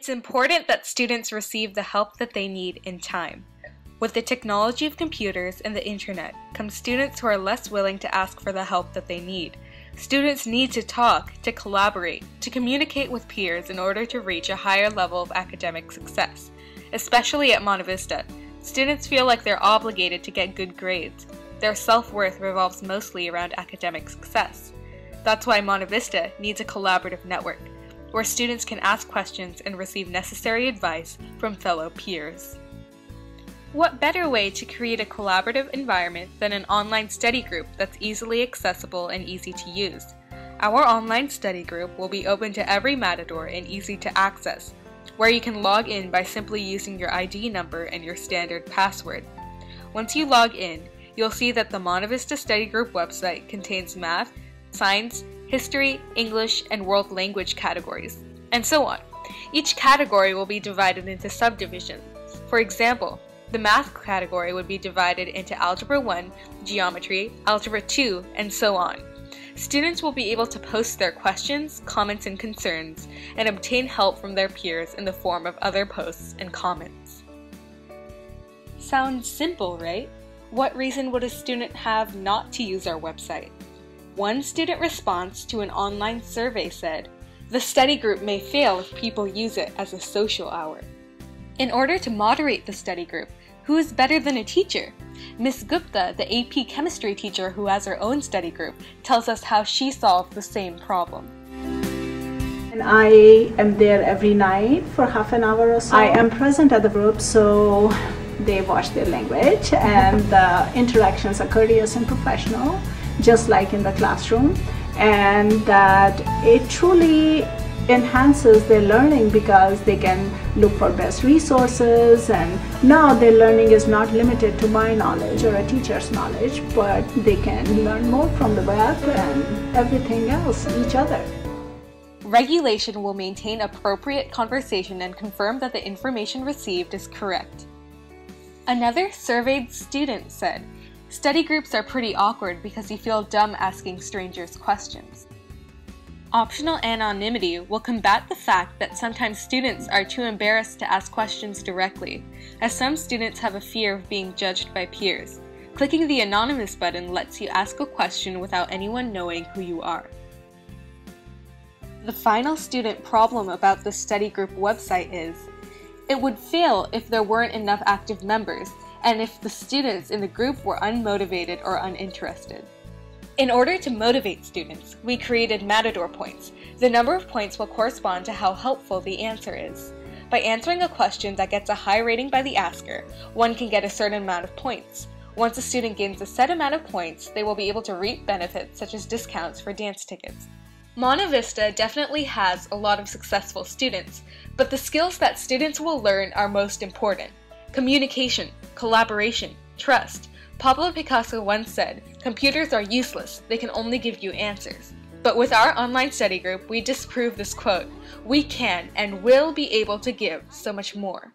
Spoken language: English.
It's important that students receive the help that they need in time. With the technology of computers and the internet come students who are less willing to ask for the help that they need. Students need to talk, to collaborate, to communicate with peers in order to reach a higher level of academic success. Especially at Monte Vista, students feel like they're obligated to get good grades. Their self-worth revolves mostly around academic success. That's why Monte Vista needs a collaborative network, where students can ask questions and receive necessary advice from fellow peers. What better way to create a collaborative environment than an online study group that's easily accessible and easy to use? Our online study group will be open to every Matador and easy to access, where you can log in by simply using your ID number and your standard password. Once you log in, you'll see that the Monte Vista Study Group website contains math, science, history, English, and world language categories, and so on. Each category will be divided into subdivisions. For example, the math category would be divided into Algebra 1, Geometry, Algebra 2, and so on. Students will be able to post their questions, comments, and concerns, and obtain help from their peers in the form of other posts and comments. Sounds simple, right? What reason would a student have not to use our website? One student response to an online survey said, "The study group may fail if people use it as a social hour." In order to moderate the study group, who is better than a teacher? Ms. Gupta, the AP chemistry teacher who has her own study group, tells us how she solved the same problem. And I am there every night for half an hour or so. I am present at the group, so they watch their language, and the interactions are courteous and professional, just like in the classroom, and that it truly enhances their learning because they can look for best resources, and now their learning is not limited to my knowledge or a teacher's knowledge, but they can learn more from the web and everything else, each other. Regulation will maintain appropriate conversation and confirm that the information received is correct. Another surveyed student said, "Study groups are pretty awkward because you feel dumb asking strangers questions." Optional anonymity will combat the fact that sometimes students are too embarrassed to ask questions directly, as some students have a fear of being judged by peers. Clicking the anonymous button lets you ask a question without anyone knowing who you are. The final student problem about the study group website is, it would fail if there weren't enough active members, and if the students in the group were unmotivated or uninterested. In order to motivate students, we created Matador points. The number of points will correspond to how helpful the answer is. By answering a question that gets a high rating by the asker, one can get a certain amount of points. Once a student gains a set amount of points, they will be able to reap benefits such as discounts for dance tickets. Monte Vista definitely has a lot of successful students, but the skills that students will learn are most important. Communication, collaboration, trust. Pablo Picasso once said, "Computers are useless, they can only give you answers." But with our online study group, we disprove this quote. We can and will be able to give so much more.